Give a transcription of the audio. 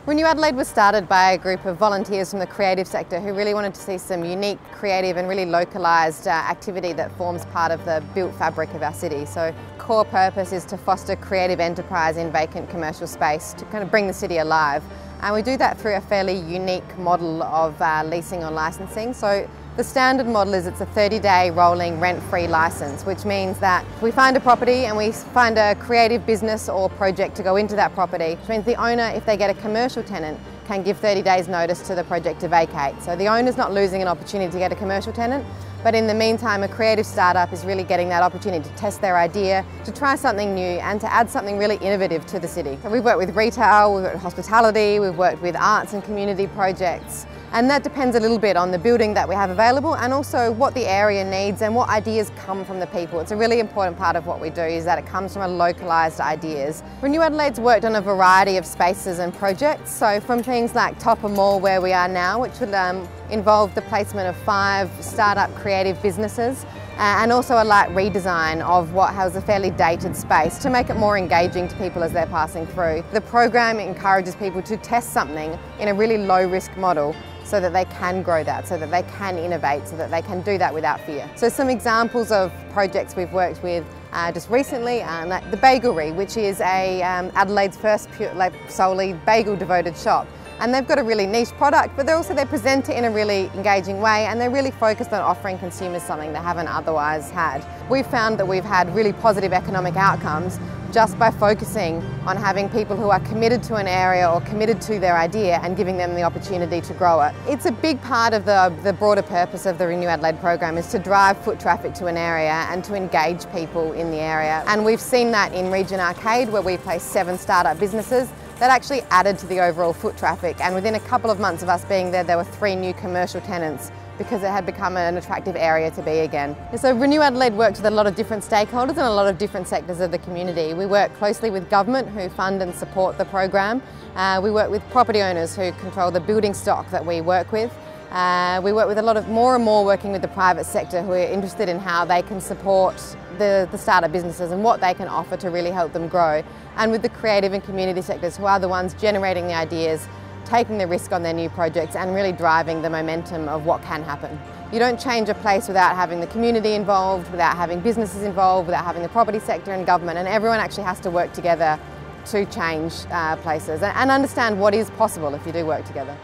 Renew Adelaide was started by a group of volunteers from the creative sector who really wanted to see some unique, creative and really localised activity that forms part of the built fabric of our city. So core purpose is to foster creative enterprise in vacant commercial space to kind of bring the city alive. And we do that through a fairly unique model of leasing or licensing. So the standard model is it's a 30-day rolling rent-free licence, which means that we find a property and we find a creative business or project to go into that property, which means the owner, if they get a commercial tenant, can give 30 days notice to the project to vacate. So the owner's not losing an opportunity to get a commercial tenant, but in the meantime a creative startup is really getting that opportunity to test their idea, to try something new and to add something really innovative to the city. So we've worked with retail, we've worked with hospitality, we've worked with arts and community projects. And that depends a little bit on the building that we have available and also what the area needs and what ideas come from the people. It's a really important part of what we do is that it comes from localised ideas. Renew Adelaide's worked on a variety of spaces and projects, so from things like Topper Mall where we are now, which would involve the placement of 5 startup creative businesses and also a light redesign of what has a fairly dated space to make it more engaging to people as they're passing through. The program encourages people to test something in a really low risk model so that they can grow that, so that they can innovate, so that they can do that without fear. So some examples of projects we've worked with just recently, like the Bagelry, which is Adelaide's first solely bagel devoted shop. And they've got a really niche product, but they present it in a really engaging way and they're really focused on offering consumers something they haven't otherwise had. We've found that we've had really positive economic outcomes just by focusing on having people who are committed to an area or committed to their idea and giving them the opportunity to grow it. It's a big part of the broader purpose of the Renew Adelaide program is to drive foot traffic to an area and to engage people in the area. And we've seen that in Region Arcade where we placed 7 startup businesses that actually added to the overall foot traffic, and within a couple of months of us being there were 3 new commercial tenants because it had become an attractive area to be again. So Renew Adelaide works with a lot of different stakeholders and a lot of different sectors of the community. We work closely with government who fund and support the program. We work with property owners who control the building stock that we work with. We work with more and more working with the private sector who are interested in how they can support the startup businesses and what they can offer to really help them grow. And with the creative and community sectors who are the ones generating the ideas, taking the risk on their new projects and really driving the momentum of what can happen. You don't change a place without having the community involved, without having businesses involved, without having the property sector and government, and everyone actually has to work together to change places and understand what is possible if you do work together.